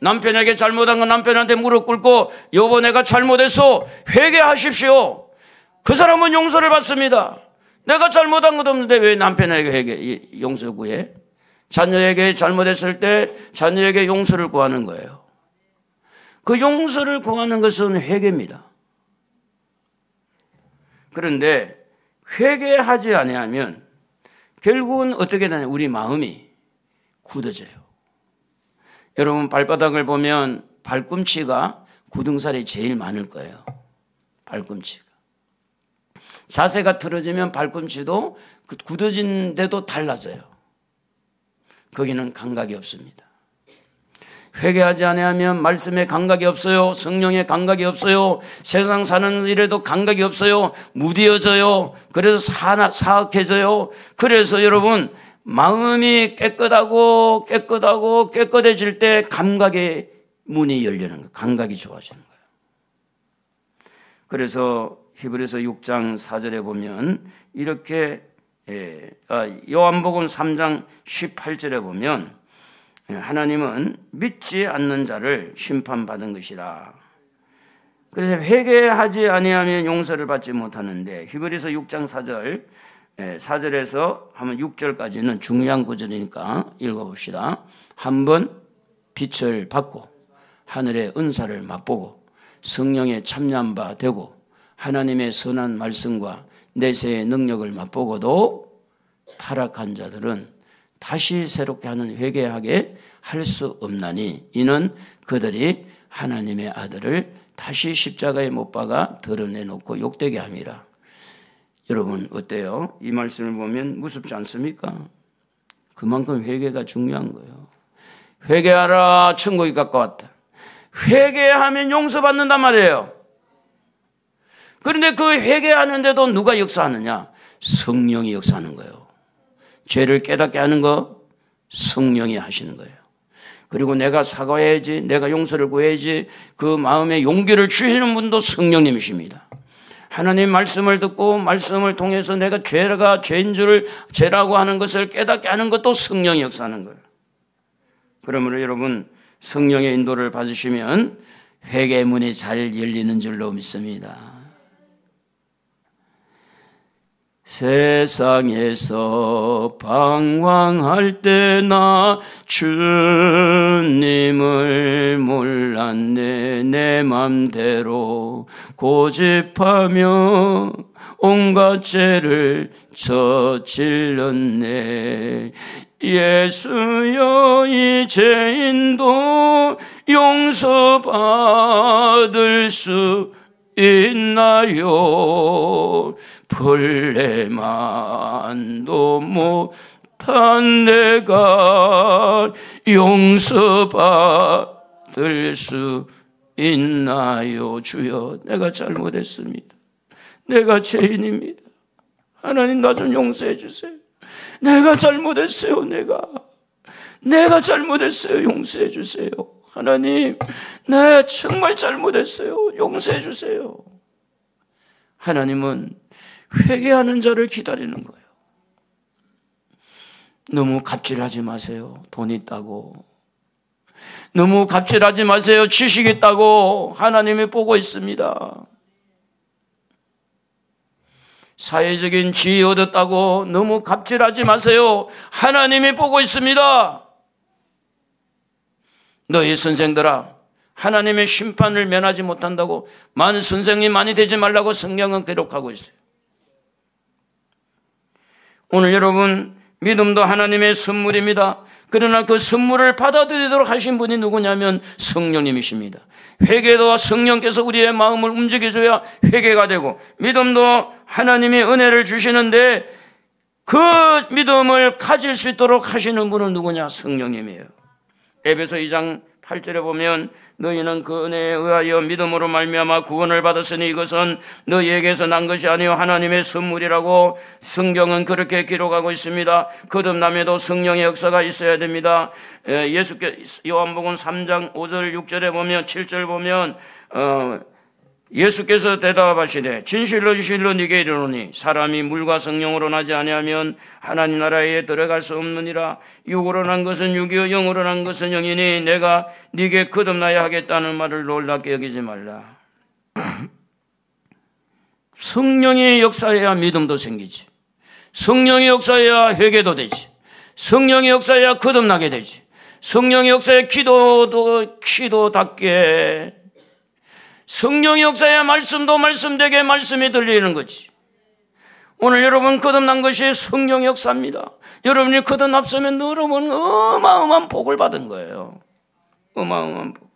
남편에게 잘못한 건 남편한테 무릎 꿇고 여보 내가 잘못했어, 회개하십시오. 그 사람은 용서를 받습니다. 내가 잘못한 것도 없는데 왜 남편에게 용서 구해? 자녀에게 잘못했을 때 자녀에게 용서를 구하는 거예요. 그 용서를 구하는 것은 회개입니다. 그런데 회개하지 아니하면 결국은 어떻게 되냐? 우리 마음이 굳어져요. 여러분 발바닥을 보면 발꿈치가 굳은살이 제일 많을 거예요. 발꿈치가. 자세가 틀어지면 발꿈치도 굳어진 데도 달라져요. 거기는 감각이 없습니다. 회개하지 아니하면 말씀에 감각이 없어요. 성령에 감각이 없어요. 세상 사는 일에도 감각이 없어요. 무뎌져요. 그래서 사악해져요. 그래서 여러분 마음이 깨끗해질 때 감각의 문이 열리는 거예요. 감각이 좋아지는 거예요. 그래서 히브리서 6장 4절에 보면 이렇게 요한복음 3장 18절에 보면 하나님은 믿지 않는 자를 심판받은 것이다. 그래서 회개하지 아니하면 용서를 받지 못하는데 히브리서 6장 4절에서 하면 6절까지는 중요한 구절이니까 읽어봅시다. 한번 빛을 받고 하늘의 은사를 맛보고 성령에 참여한 바 되고 하나님의 선한 말씀과 내세의 능력을 맛보고도 타락한 자들은 다시 새롭게 하는 회개하게 할 수 없나니 이는 그들이 하나님의 아들을 다시 십자가에 못 박아 드러내놓고 욕되게 함이라. 여러분 어때요? 이 말씀을 보면 무섭지 않습니까? 그만큼 회개가 중요한 거예요. 회개하라, 천국이 가까웠다. 회개하면 용서받는단 말이에요. 그런데 그 회개하는데도 누가 역사하느냐? 성령이 역사하는 거예요. 죄를 깨닫게 하는 거 성령이 하시는 거예요. 그리고 내가 사과해야지, 내가 용서를 구해야지, 그 마음에 용기를 주시는 분도 성령님이십니다. 하나님 말씀을 듣고 말씀을 통해서 내가 죄가 죄인 줄을 죄라고 하는 것을 깨닫게 하는 것도 성령이 역사하는 거예요. 그러므로 여러분 성령의 인도를 받으시면 회개의 문이 잘 열리는 줄로 믿습니다. 세상에서 방황할 때 나 주님을 몰랐네. 내 맘대로 고집하며 온갖 죄를 저질렀네. 예수여 이 죄인도 용서받을 수 있나요? 벌레만도 못한 내가 용서받을 수 있나요? 주여, 내가 잘못했습니다. 내가 죄인입니다. 하나님 나 좀 용서해 주세요. 내가 잘못했어요. 내가 잘못했어요. 용서해 주세요. 하나님, 네 정말 잘못했어요. 용서해 주세요. 하나님은 회개하는 자를 기다리는 거예요. 너무 갑질하지 마세요. 돈 있다고. 너무 갑질하지 마세요. 지식 있다고. 하나님이 보고 있습니다. 사회적인 지위 얻었다고 너무 갑질하지 마세요. 하나님이 보고 있습니다. 너희 선생들아, 하나님의 심판을 면하지 못한다고 많은 선생이 많이 되지 말라고 성경은 기록하고 있어요. 오늘 여러분, 믿음도 하나님의 선물입니다. 그러나 그 선물을 받아들이도록 하신 분이 누구냐면 성령님이십니다. 회개도 성령께서 우리의 마음을 움직여줘야 회개가 되고, 믿음도 하나님이 은혜를 주시는데 그 믿음을 가질 수 있도록 하시는 분은 누구냐? 성령님이에요. 에베소 2장 8절에 보면 너희는 그 은혜에 의하여 믿음으로 말미암아 구원을 받았으니 이것은 너희에게서 난 것이 아니요 하나님의 선물이라고 성경은 그렇게 기록하고 있습니다. 거듭남에도 성령의 역사가 있어야 됩니다. 요한복음 3장 5절 6절에 보면 7절 보면 예수께서 대답하시되 진실로 진실로 네게 이르노니 사람이 물과 성령으로 나지 아니하면 하나님 나라에 들어갈 수 없느니라. 육으로 난 것은 육이요 영으로 난 것은 영이니 내가 네게 거듭나야 하겠다는 말을 놀랍게 여기지 말라. 성령의 역사해야 믿음도 생기지. 성령의 역사해야 회개도 되지. 성령의 역사해야 거듭나게 되지. 성령의 역사에 기도답게 성령의 역사에 말씀도 말씀되게 말씀이 들리는 거지. 오늘 여러분 거듭난 것이 성령의 역사입니다. 여러분이 거듭났으면 여러분 어마어마한 복을 받은 거예요. 어마어마한 복.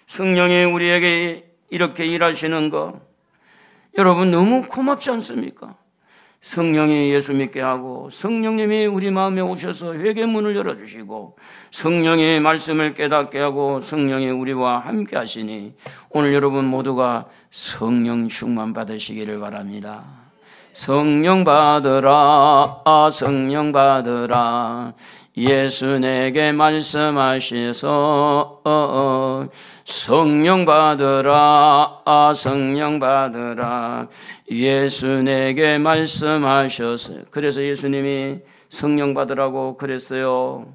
성령이 우리에게 이렇게 일하시는 거 여러분 너무 고맙지 않습니까? 성령이 예수 믿게 하고 성령님이 우리 마음에 오셔서 회개문을 열어주시고 성령의 말씀을 깨닫게 하고 성령이 우리와 함께 하시니 오늘 여러분 모두가 성령 충만 받으시기를 바랍니다. 성령 받으라, 성령 받으라. 예수 내게 말씀하셔서 성령 받으라, 성령 받으라. 예수 내게 말씀하셔서. 그래서 예수님이 성령 받으라고 그랬어요.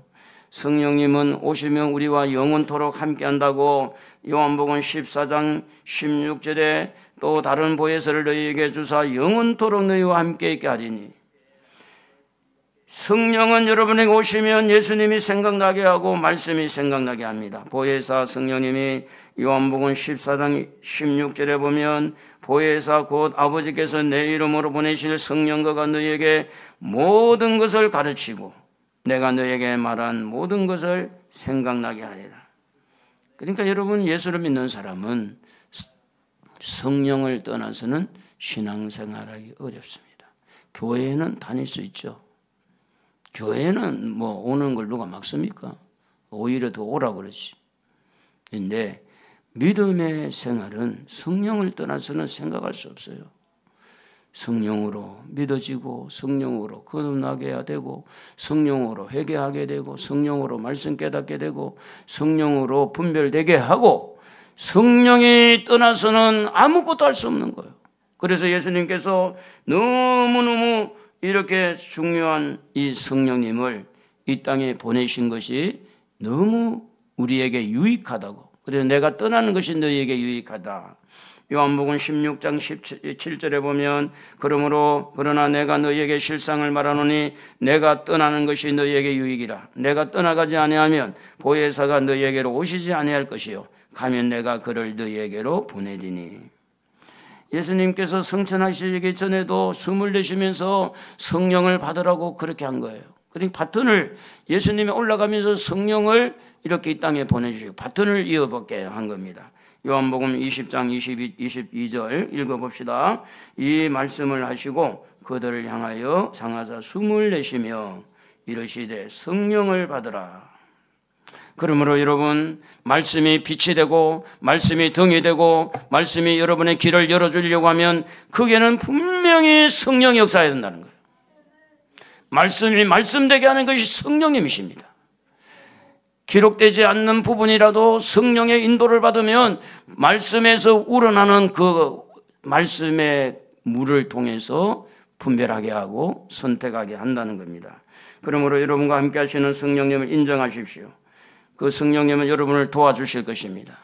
성령님은 오시면 우리와 영원토록 함께한다고 요한복음 14장 16절에 또 다른 보혜사를 너희에게 주사 영원토록 너희와 함께 있게 하리니. 성령은 여러분에게 오시면 예수님이 생각나게 하고 말씀이 생각나게 합니다. 보혜사 성령님이 요한복음 14장 16절에 보면 보혜사 곧 아버지께서 내 이름으로 보내실 성령거가 너희에게 모든 것을 가르치고 내가 너희에게 말한 모든 것을 생각나게 하리라. 그러니까 여러분 예수를 믿는 사람은 성령을 떠나서는 신앙생활하기 어렵습니다. 교회에는 다닐 수 있죠. 교회는 뭐 오는 걸 누가 막습니까? 오히려 더 오라고 그러지. 그런데 믿음의 생활은 성령을 떠나서는 생각할 수 없어요. 성령으로 믿어지고 성령으로 거듭나게 되고 성령으로 회개하게 되고 성령으로 말씀 깨닫게 되고 성령으로 분별되게 하고 성령이 떠나서는 아무것도 할 수 없는 거예요. 그래서 예수님께서 너무너무 이렇게 중요한 이 성령님을 이 땅에 보내신 것이 너무 우리에게 유익하다고. 그래서 내가 떠나는 것이 너희에게 유익하다. 요한복음 16장 17절에 보면 그러나 내가 너희에게 실상을 말하노니 내가 떠나는 것이 너희에게 유익이라. 내가 떠나가지 아니하면 보혜사가 너희에게로 오시지 아니할 것이요 가면 내가 그를 너희에게로 보내리니. 예수님께서 성천하시기 전에도 숨을 내쉬면서 성령을 받으라고 그렇게 한 거예요. 그러니까 바톤을 예수님이 올라가면서 성령을 이렇게 이 땅에 보내주시고 바톤을 이어받게 한 겁니다. 요한복음 20장 22절 읽어봅시다. 이 말씀을 하시고 그들을 향하여 상하사 숨을 내쉬며 이르시되 성령을 받으라. 그러므로 여러분, 말씀이 빛이 되고 말씀이 등이 되고 말씀이 여러분의 길을 열어주려고 하면 그게는 분명히 성령이 역사해야 된다는 거예요. 말씀이 말씀되게 하는 것이 성령님이십니다. 기록되지 않는 부분이라도 성령의 인도를 받으면 말씀에서 우러나는 그 말씀의 물을 통해서 분별하게 하고 선택하게 한다는 겁니다. 그러므로 여러분과 함께 하시는 성령님을 인정하십시오. 그 성령님은 여러분을 도와주실 것입니다.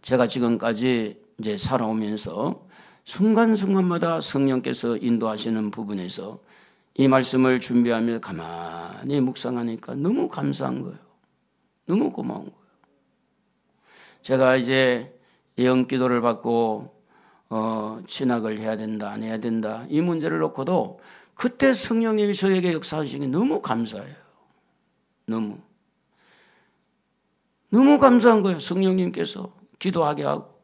제가 지금까지 이제 살아오면서 순간순간마다 성령께서 인도하시는 부분에서 이 말씀을 준비하며 가만히 묵상하니까 너무 감사한 거예요. 너무 고마운 거예요. 제가 이제 영기도를 받고 진학을 해야 된다, 안 해야 된다 이 문제를 놓고도 그때 성령님이 저에게 역사하시는 게 너무 감사해요. 너무 감사한 거예요. 성령님께서 기도하게 하고.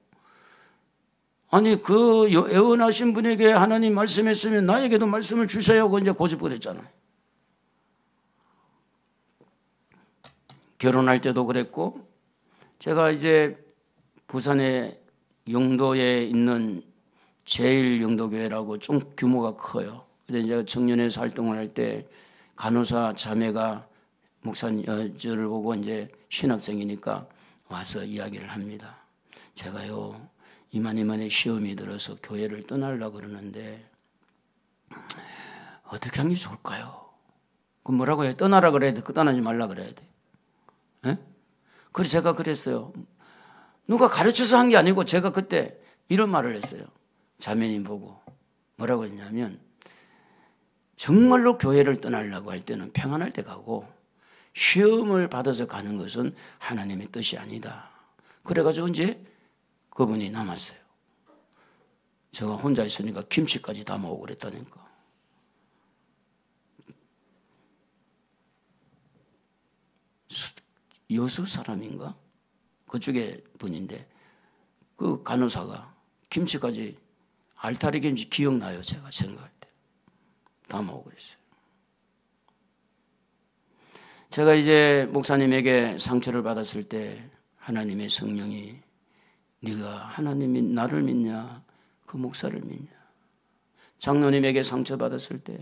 아니 그 예언하신 분에게 하나님 말씀했으면 나에게도 말씀을 주세요 하고 이제 고집부렸잖아요. 결혼할 때도 그랬고 제가 이제 부산의 영도에 있는 제1영도교회라고 좀 규모가 커요. 그래서 이제 청년회에서 활동을 할 때 간호사 자매가 목사님 저를 보고 이제 신학생이니까 와서 이야기를 합니다. 제가요 이만의 시험이 들어서 교회를 떠나려고 그러는데 어떻게 하는 게 좋을까요? 그 뭐라고 해요? 떠나라 그래야 돼? 떠나지 말라 그래야 돼? 예? 그래서 제가 그랬어요. 누가 가르쳐서 한 게 아니고 제가 그때 이런 말을 했어요. 자매님 보고 뭐라고 했냐면 정말로 교회를 떠나려고 할 때는 평안할 때 가고 시험을 받아서 가는 것은 하나님의 뜻이 아니다. 그래가지고 이제 그분이 남았어요. 제가 혼자 있으니까 김치까지 담아오고 그랬다니까. 여수 사람인가? 그쪽에 분인데 그 간호사가 김치까지 알타리 김치 기억나요. 제가 생각할 때 담아오고 그랬어요. 제가 이제 목사님에게 상처를 받았을 때 하나님의 성령이 네가 하나님이 나를 믿냐 그 목사를 믿냐. 장로님에게 상처받았을 때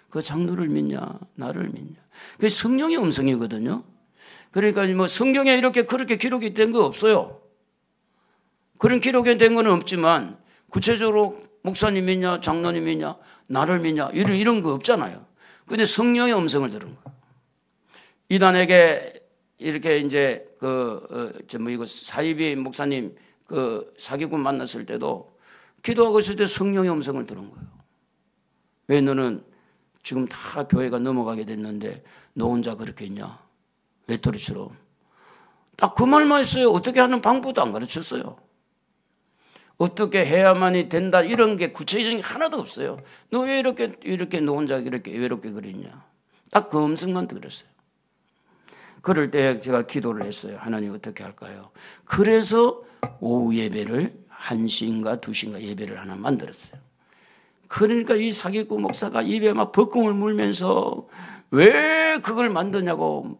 그 장로를 믿냐 나를 믿냐. 그게 성령의 음성이거든요. 그러니까 뭐 성경에 이렇게 그렇게 기록이 된 거 없어요. 그런 기록이 된 건 없지만 구체적으로 목사님 믿냐 장로님 믿냐 나를 믿냐 이런 거 없잖아요. 근데 성령의 음성을 들은 거예요. 이단에게 이렇게 이제 이거 사이비 목사님 그 사기꾼 만났을 때도 기도하고 있을 때 성령의 음성을 들은 거예요. 왜 너는 지금 다 교회가 넘어가게 됐는데 너 혼자 그렇게 있냐? 외톨이처럼. 딱 그 말만 했어요. 어떻게 하는 방법도 안 가르쳤어요. 어떻게 해야만이 된다 이런 게 구체적인 게 하나도 없어요. 너 왜 이렇게 너 혼자 이렇게 외롭게 그랬냐? 딱 그 음성만 들었어요. 그럴 때 제가 기도를 했어요. 하나님 어떻게 할까요? 그래서 오후 예배를 1시인가 2시인가 예배를 하나 만들었어요. 그러니까 이 사기꾼 목사가 입에 막 벅궁을 물면서 왜 그걸 만드냐고.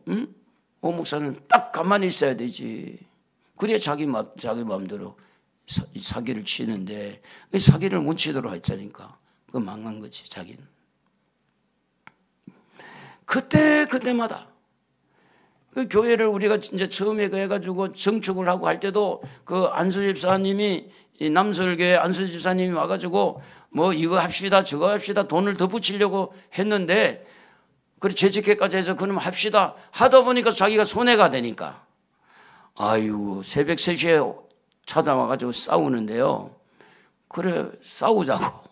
오 목사는 딱 가만히 있어야 되지. 그래야 자기 마음대로 사기를 치는데 사기를 못 치도록 했자니까 그 망한 거지 자기는. 그때마다 그 교회를 우리가 이제 처음에 그 해가지고 정축을 하고 할 때도 그 안수 집사님이 이 남설교회 안수 집사님이 와가지고 뭐 이거 합시다 저거 합시다 돈을 더 붙이려고 했는데 그리고 재직회까지 해서 그럼 합시다 하다 보니까 자기가 손해가 되니까 아유 새벽 3시에 찾아와가지고 싸우는데요. 그래 싸우자고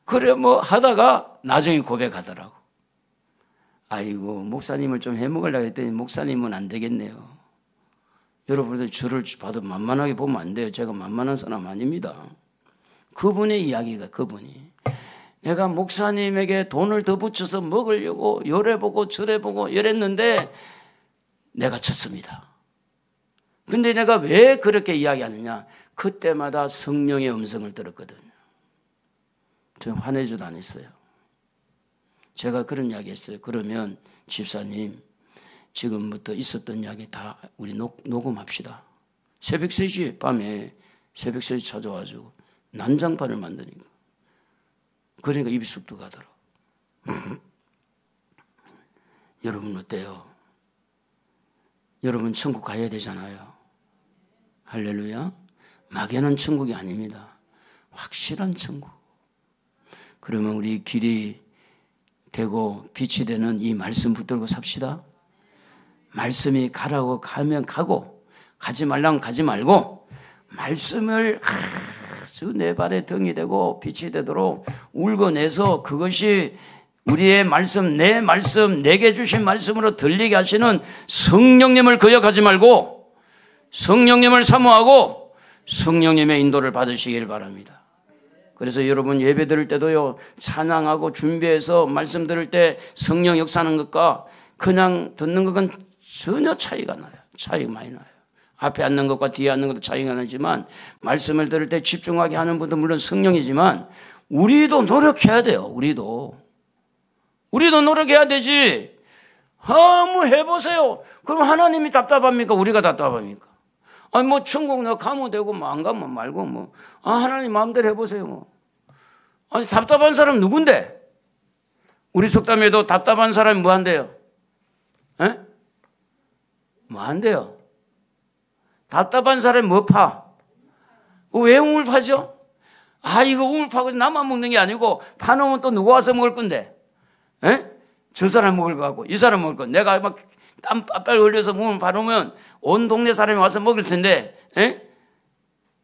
그래 뭐 하다가 나중에 고백하더라고. 아이고 목사님을 좀 해먹으려고 했더니 목사님은 안 되겠네요. 여러분들 저를 봐도 만만하게 보면 안 돼요. 제가 만만한 사람 아닙니다. 그분의 이야기가 그분이 내가 목사님에게 돈을 더 붙여서 먹으려고 요래보고 저래보고 이랬는데 내가 쳤습니다. 근데 내가 왜 그렇게 이야기하느냐, 그때마다 성령의 음성을 들었거든요. 저는 화내지도 않았어요. 제가 그런 이야기 했어요. 그러면 집사님 지금부터 있었던 이야기 다 우리 녹음합시다. 새벽 3시 밤에 새벽 3시 찾아와가지고 난장판을 만드니까 그러니까 입이 쑥 가더라. 여러분 어때요? 여러분 천국 가야 되잖아요. 할렐루야. 막연한 천국이 아닙니다. 확실한 천국. 그러면 우리 길이 되고 빛이 되는 이 말씀 붙들고 삽시다. 말씀이 가라고 가면 가고 가지 말라면 가지 말고 말씀을 아주 내 발에 등이 되고 빛이 되도록 울고내서 그것이 우리의 말씀, 내 말씀, 내게 주신 말씀으로 들리게 하시는 성령님을 거역하지 말고 성령님을 사모하고 성령님의 인도를 받으시길 바랍니다. 그래서 여러분 예배 드릴 때도요, 찬양하고 준비해서 말씀 들을 때 성령 역사하는 것과 그냥 듣는 것은 전혀 차이가 나요. 차이가 많이 나요. 앞에 앉는 것과 뒤에 앉는 것도 차이가 나지만 말씀을 들을 때 집중하게 하는 분도 물론 성령이지만 우리도 노력해야 돼요. 우리도 노력해야 되지. 한번 해보세요. 그럼 하나님이 답답합니까? 우리가 답답합니까? 아니 뭐 천국 너 가면 되고 뭐 안 가면 말고 뭐 하나님 마음대로 해보세요 뭐. 아니 답답한 사람 누군데? 우리 속담에도 답답한 사람이 뭐 한대요? 에? 뭐 한대요? 답답한 사람이 뭐 파? 왜 우물 파죠? 이거 우물 파고 나만 먹는 게 아니고 파놓으면 또 누가 와서 먹을 건데? 에? 저 사람 먹을 거 같고 이 사람 먹을 거. 내가 막 땀 빨빨 흘려서 우물 파놓으면 온 동네 사람이 와서 먹을 텐데, 에?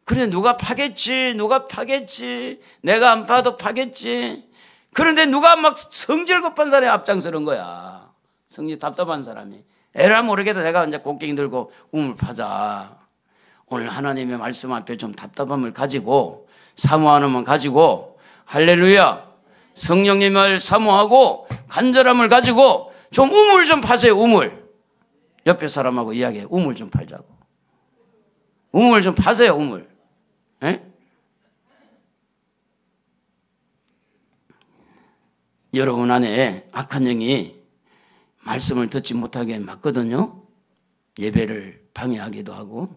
그래 누가 파겠지, 누가 파겠지. 내가 안 파도 파겠지. 그런데 누가 막 성질 급한 사람이 앞장서는 거야. 성질 답답한 사람이. 에라 모르겠다. 내가 이제 곡괭이 들고 우물 파자. 오늘 하나님의 말씀 앞에 좀 답답함을 가지고 사모하는 마음 가지고 할렐루야 성령님을 사모하고 간절함을 가지고 좀 우물 좀 파세요. 우물. 옆에 사람하고 이야기해. 우물 좀 팔자고. 우물 좀 파세요. 우물. 에? 여러분 안에 악한 영이 말씀을 듣지 못하게 막거든요. 예배를 방해하기도 하고.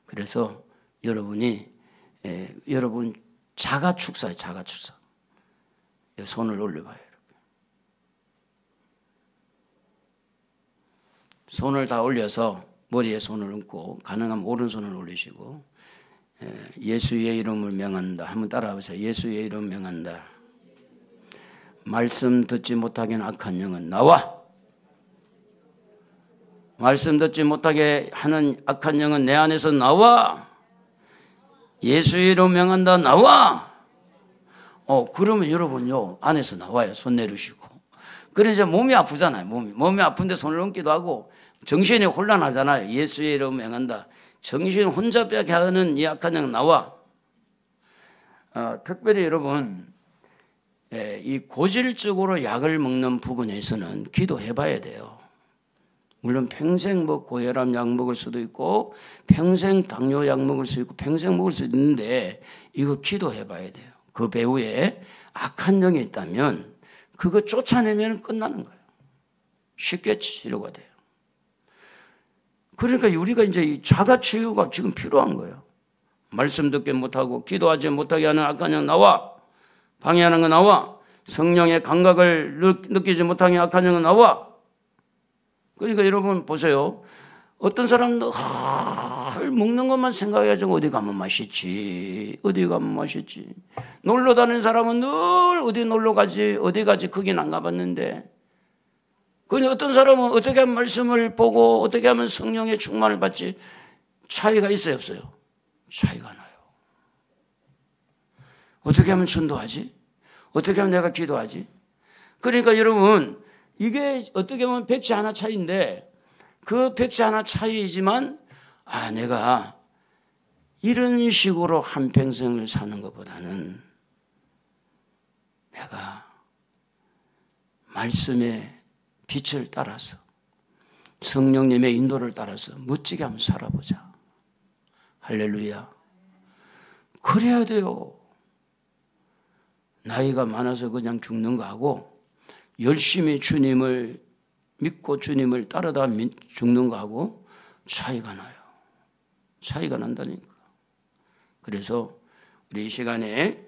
그래서 여러분이 여러분 자가축사예요. 자가축사. 손을 올려봐요. 손을 다 올려서 머리에 손을 얹고 가능하면 오른손을 올리시고 예수의 이름을 명한다. 한번 따라해보세요. 예수의 이름 명한다. 말씀 듣지 못하게 악한 영은 나와. 말씀 듣지 못하게 하는 악한 영은 내 안에서 나와. 예수의 이름 명한다. 나와. 그러면 여러분요 안에서 나와요. 손 내리시고. 그러자 몸이 아프잖아요. 몸이 아픈데 손을 얹기도 하고 정신이 혼란하잖아요. 예수의 이름 명한다. 정신 혼잡하게 하는 이 악한 영은 나와. 특별히 여러분 이 고질적으로 약을 먹는 부분에서는 기도해 봐야 돼요. 물론 평생 뭐 고혈압 약 먹을 수도 있고 평생 당뇨 약 먹을 수 있고 평생 먹을 수 있는데 이거 기도해 봐야 돼요. 그 배후에 악한 영이 있다면 그거 쫓아내면 끝나는 거예요. 쉽게 치료가 돼요. 그러니까 우리가 이제 이 자가 치유가 지금 필요한 거예요. 말씀 듣게 못하고 기도하지 못하게 하는 악한 영 나와. 방해하는 거 나와. 성령의 감각을 느끼지 못하게 하는 악한 영은 나와. 그러니까 여러분 보세요. 어떤 사람도 먹는 것만 생각해가지고 어디 가면 맛있지. 어디 가면 맛있지. 놀러 다니는 사람은 늘 어디 놀러 가지. 어디 가지. 거긴 안 가봤는데. 그런데 어떤 사람은 어떻게 하면 말씀을 보고 어떻게 하면 성령의 충만을 받지. 차이가 있어요 없어요? 차이가 나요. 어떻게 하면 전도하지? 어떻게 하면 내가 기도하지? 그러니까 여러분 이게 어떻게 보면 백지 하나 차이인데 그 백지 하나 차이이지만 내가 이런 식으로 한평생을 사는 것보다는 내가 말씀의 빛을 따라서 성령님의 인도를 따라서 멋지게 한번 살아보자. 할렐루야. 그래야 돼요. 나이가 많아서 그냥 죽는 거하고 열심히 주님을 믿고 주님을 따르다 죽는 거하고 차이가 나요. 차이가 난다니까. 그래서 우리 이 시간에